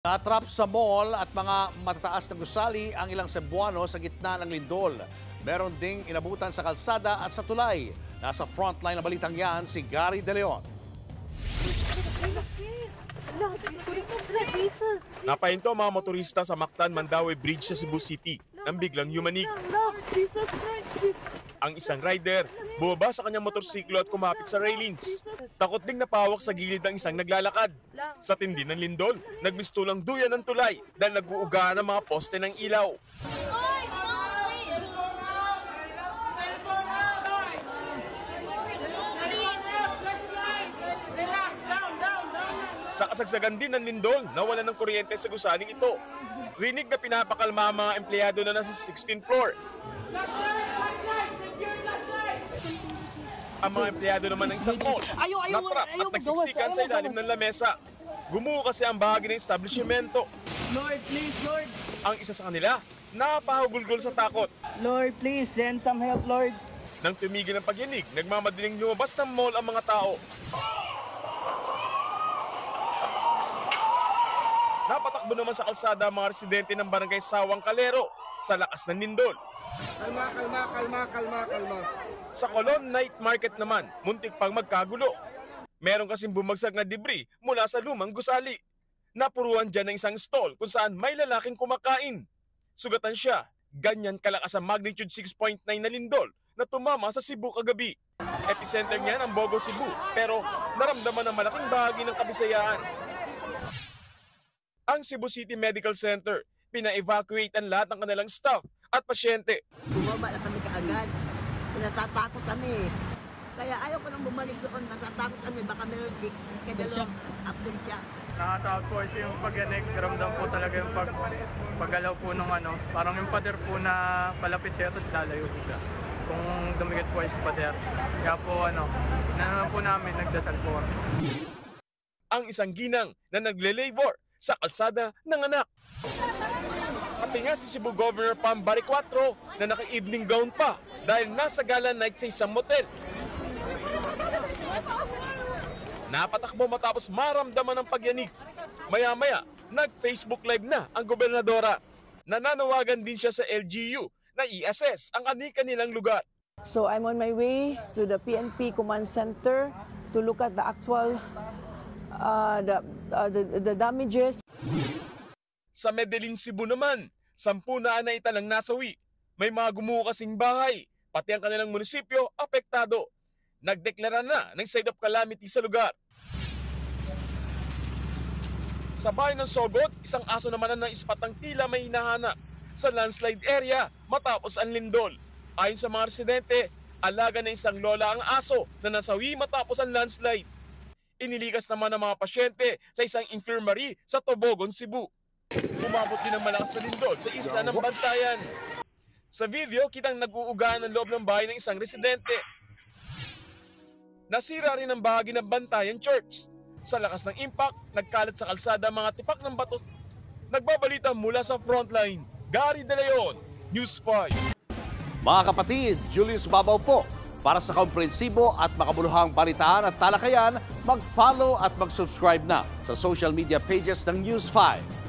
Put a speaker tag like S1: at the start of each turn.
S1: Natrap sa mall at mga matataas na gusali ang ilang Cebuano sa gitna ng lindol. Meron ding inabutan sa kalsada at sa tulay. Nasa frontline ng balitang yan si Gary De Leon.
S2: Napahinto ang mga motorista sa Mactan Mandaue Bridge sa Cebu City nang biglang yumanig. Ang isang rider bumaba sa kanyang motorsiklo at kumapit sa railings. Takot ding napawak sa gilid ng isang naglalakad. Sa tindi ng lindol, nagmistulang duyan ng tulay dahil nag-uugaan ang mga poste ng ilaw. Sa kasagsagan din ng lindol, nawalan ng kuryente sa gusaling ito. Rinig na pinapakalma ang mga empleyado na nasa 16th floor. Ang mga empleyado naman ng isang mall, natrap at nagsiksikan sa ilalim ng lamesa. Gumuho kasi ang bahagi ng establishmento.
S3: Lord, please, Lord.
S2: Ang isa sa kanila, napahugulgol sa takot.
S3: Lord, please, send some help, Lord.
S2: Nang tumigil ang pagyanig, nagmamadaling lumabas ng mall ang mga tao. Napatakbo naman sa kalsada ang mga residente ng barangay Sawang Calero sa lakas ng lindol.
S4: Kalma.
S2: Sa Colon Night Market naman, muntik pang magkagulo. Meron kasing bumagsak na debris mula sa lumang gusali. Napuruan dyan ng isang stall kung saan may lalaking kumakain. Sugatan siya, ganyan kalakas ang magnitude 6.9 na lindol na tumama sa Cebu kagabi. Epicenter niya ng Bogo, Cebu, pero naramdaman ang malaking bahagi ng Kabisayaan. Ang Cebu City Medical Center, pina-evacuate ang lahat ng kanilang staff at pasyente.
S5: Bumaba na kami kaagad. Natatakot kami. Kaya ayaw ko nang bumalik doon. Natatakot kami. Baka meron ikadalawang after siya.
S6: Nakatawag po kasi yung pagyanig. Ramdam po talaga yung paggalaw po ng ano. Parang yung pader po na palapit siya tapos lalayo bigla. Kung dumikit po ay si pader. Kaya po naman po namin nagdasal po.
S2: Ang isang ginang na nagle-labor sa kalsada ng anak. Pati nga si Cebu Governor Pam Baricuatro na naka-evening gown pa dahil nasa gala night sa isang motel. Napatakbo matapos maramdaman ng pagyanig. Maya-maya, nag-Facebook Live na ang gobernadora. Nananawagan din siya sa LGU na i-assess ang kanilang lugar.
S7: So I'm on my way to the PNP Command Center to look at the actual the damages.
S2: Sa Medellin, Cebu naman, 10 na naitalang nasawi. May mga gumuho kasing bahay, pati ang kanilang munisipyo apektado. Nagdeklara na ng state of calamity sa lugar. Sa bayan ng Sogot, isang aso naman ang naispatang tila may hinahanap sa landslide area matapos ang lindol. Ayon sa mga residente, alaga na isang lola ang aso na nasawi matapos ang landslide. Inilikas naman ng mga pasyente sa isang infirmary sa Tobogon, Cebu. Umabot din ang malakas na lindol sa isla ng Bantayan. Sa video, kitang nag-uugaan ang loob ng bahay ng isang residente. Nasira rin ang bahagi ng Bantayan Church. Sa lakas ng impact, nagkalat sa kalsada mga tipak ng bato. Nagbabalita mula sa frontline, Gary De Leon, News 5.
S1: Mga kapatid, Julius Babaw po. Para sa komprehensibo at makabuluhang balitaan at talakayan, mag-follow at mag-subscribe na sa social media pages ng News 5.